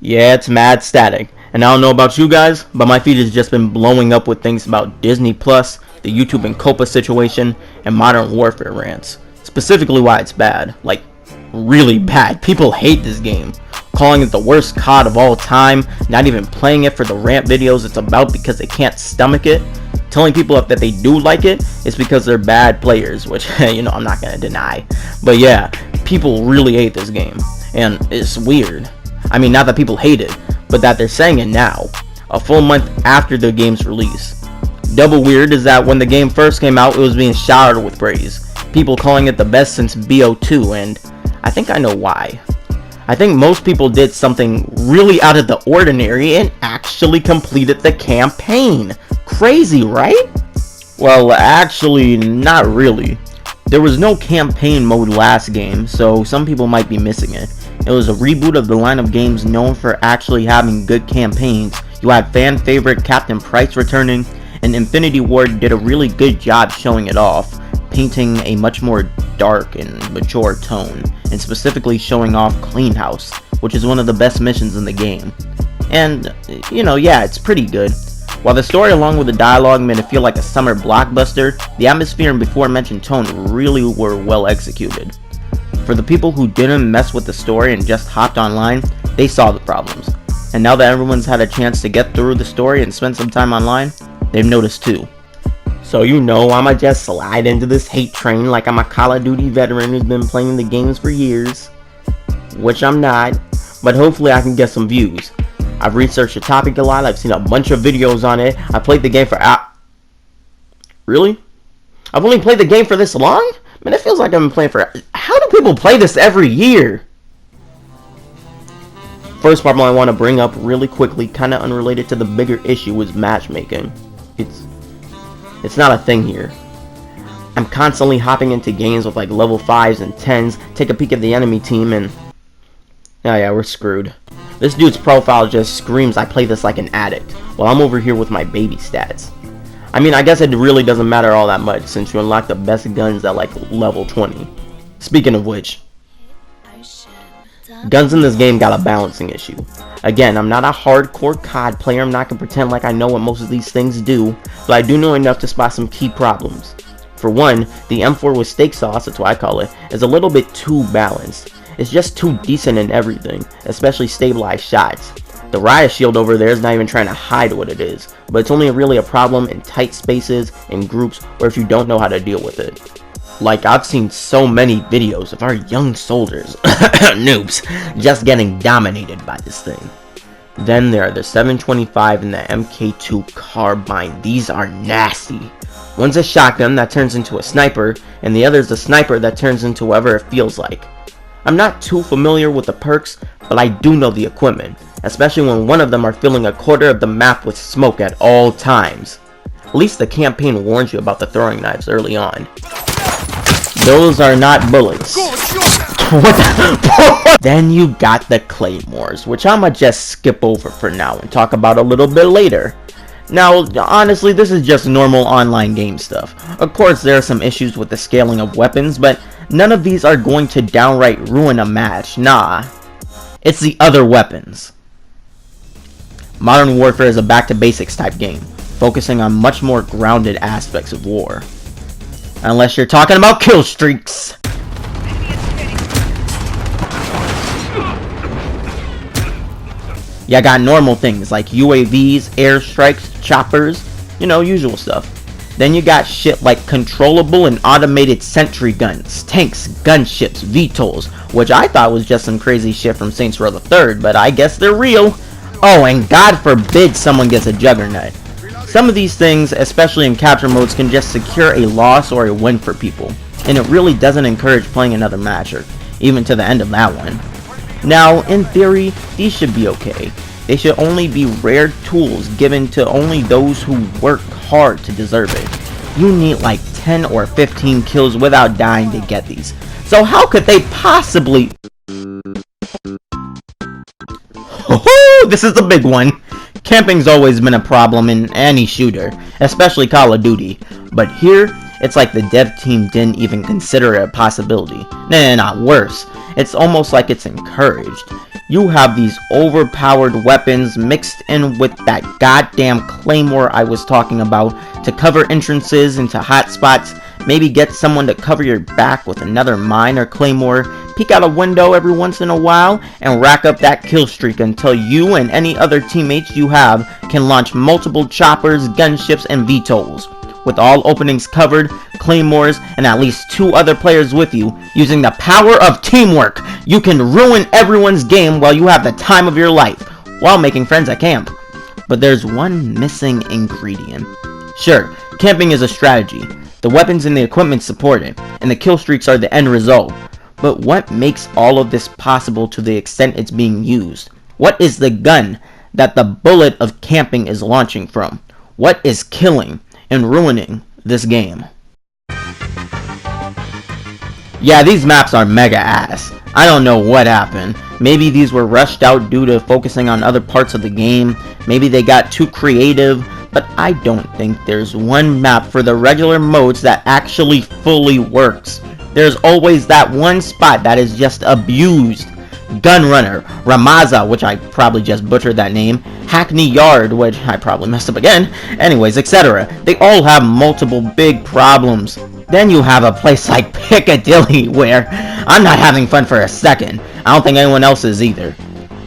Yeah, it's Madstatic. And I don't know about you guys, but my feed has just been blowing up with things about Disney Plus, the YouTube and Copa situation, and Modern Warfare rants. Specifically why it's bad. Like, really bad. People hate this game. Calling it the worst COD of all time, not even playing it for the rant videos it's about because they can't stomach it. Telling people that they do like it is because they're bad players, which, I'm not gonna deny. But yeah, people really hate this game. And it's weird. I mean, not that people hate it, but that they're saying it now, a full month after the game's release. Double weird is that when the game first came out, it was being showered with praise. People calling it the best since BO2, and I think I know why. I think most people did something really out of the ordinary and actually completed the campaign. Crazy, right? Well, actually, not really. There was no campaign mode last game, so some people might be missing it. It was a reboot of the line of games known for actually having good campaigns. You had fan favorite Captain Price returning, and Infinity Ward did a really good job showing it off, painting a much more dark and mature tone, and specifically showing off Clean House, which is one of the best missions in the game. And, yeah, it's pretty good. While the story along with the dialogue made it feel like a summer blockbuster, the atmosphere and before mentioned tone really were well executed. For the people who didn't mess with the story and just hopped online, they saw the problems. And now that everyone's had a chance to get through the story and spend some time online, they've noticed too. So I'ma just slide into this hate train like I'm a Call of Duty veteran who's been playing the games for years. Which I'm not, but hopefully I can get some views. I've researched the topic a lot, I've seen a bunch of videos on it, I played the game for Really? I've only played the game for this long? Man, it feels like I've been playing for... How do people play this every year? First problem I want to bring up really quickly, kind of unrelated to the bigger issue, is matchmaking. It's not a thing here. I'm constantly hopping into games with like level 5s and 10s, take a peek at the enemy team, and... Oh yeah, we're screwed. This dude's profile just screams I play this like an addict, while I'm over here with my baby stats. I mean, I guess it really doesn't matter all that much since you unlock the best guns at like level 20. Speaking of which, guns in this game got a balancing issue. Again, I'm not a hardcore COD player, I'm not gonna pretend like I know what most of these things do, but I do know enough to spot some key problems. For one, the M4 with steak sauce, that's what I call it, is a little bit too balanced. It's just too decent in everything, especially stabilized shots. The riot shield over there is not even trying to hide what it is, but it's only really a problem in tight spaces, in groups, or if you don't know how to deal with it. Like, I've seen so many videos of our young soldiers, noobs, just getting dominated by this thing. Then there are the 725 and the MK2 carbine. These are nasty. One's a shotgun that turns into a sniper, and the other's a sniper that turns into whatever it feels like. I'm not too familiar with the perks, but I do know the equipment, especially when one of them are filling a quarter of the map with smoke at all times. At least the campaign warns you about the throwing knives early on. Those are not bullets. What the? Then you got the claymores, which I'ma just skip over for now and talk about a little bit later. Now, honestly, this is just normal online game stuff. Of course, there are some issues with the scaling of weapons, but none of these are going to downright ruin a match, nah. It's the other weapons. Modern Warfare is a back-to-basics type game, focusing on much more grounded aspects of war. Unless you're talking about kill streaks. You got normal things like UAVs, airstrikes, choppers, usual stuff. Then you got shit like controllable and automated sentry guns, tanks, gunships, VTOLs, which I thought was just some crazy shit from Saints Row the 3rd, but I guess they're real. Oh, and God forbid someone gets a juggernaut. Some of these things, especially in capture modes, can just secure a loss or a win for people, and it really doesn't encourage playing another match, or even to the end of that one. Now, in theory, these should be okay. They should only be rare tools given to only those who work hard to deserve it. You need like 10 or 15 kills without dying to get these. So how could they possibly... Oh, this is the big one. Camping's always been a problem in any shooter, especially Call of Duty. But here, It's like the dev team didn't even consider it a possibility. Nah, not worse. It's almost like it's encouraged. You have these overpowered weapons mixed in with that goddamn claymore I was talking about to cover entrances into hotspots, maybe get someone to cover your back with another mine or claymore, peek out a window every once in a while, and rack up that kill streak until you and any other teammates you have can launch multiple choppers, gunships, and VTOLs. With all openings covered, claymores, and at least 2 other players with you, using the power of teamwork, you can ruin everyone's game while you have the time of your life, while making friends at camp. But there's one missing ingredient. Sure, camping is a strategy. The weapons and the equipment support it, and the kill streaks are the end result. But what makes all of this possible to the extent it's being used? What is the gun that the bullet of camping is launching from? What is killing and ruining this game? Yeah, these maps are mega ass. I don't know what happened. Maybe these were rushed out due to focusing on other parts of the game. Maybe they got too creative. But I don't think there's one map for the regular modes that actually fully works. There's always that one spot that is just abused. Gunrunner, Ramaza, which I probably just butchered that name, Hackney Yard, which I probably messed up again, anyways, etc. They all have multiple big problems. Then you have a place like Piccadilly, where I'm not having fun for a second. I don't think anyone else is either.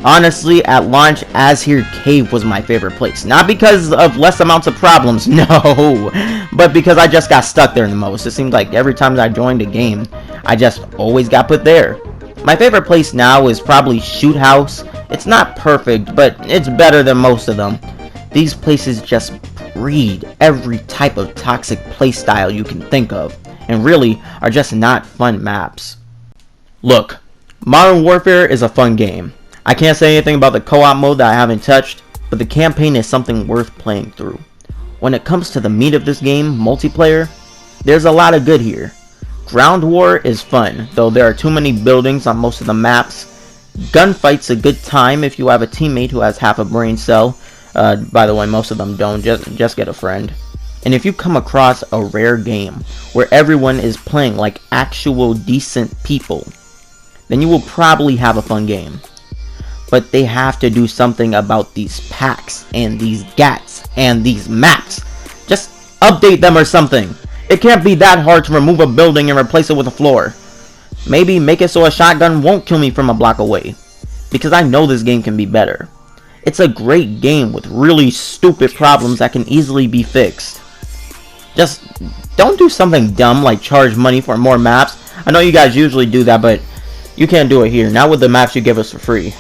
Honestly, at launch, Azhir Cave was my favorite place. Not because of less amounts of problems, no, but because I just got stuck there the most. It seemed like every time I joined a game, I just always got put there. My favorite place now is probably Shoot House. It's not perfect, but it's better than most of them. These places just breed every type of toxic playstyle you can think of, and really are just not fun maps. Look, Modern Warfare is a fun game. I can't say anything about the co-op mode that I haven't touched, but the campaign is something worth playing through. When it comes to the meat of this game, multiplayer, there's a lot of good here. Ground War is fun, though there are too many buildings on most of the maps. Gunfight's a good time if you have a teammate who has half a brain cell. By the way, most of them don't, just get a friend. And if you come across a rare game where everyone is playing like actual decent people, then you will probably have a fun game. But they have to do something about these packs and these GATs and these maps. Just update them or something. It can't be that hard to remove a building and replace it with a floor. Maybe make it so a shotgun won't kill me from a block away, because I know this game can be better. It's a great game with really stupid problems that can easily be fixed. Just don't do something dumb like charge money for more maps. I know you guys usually do that, but you can't do it here, not with the maps you give us for free.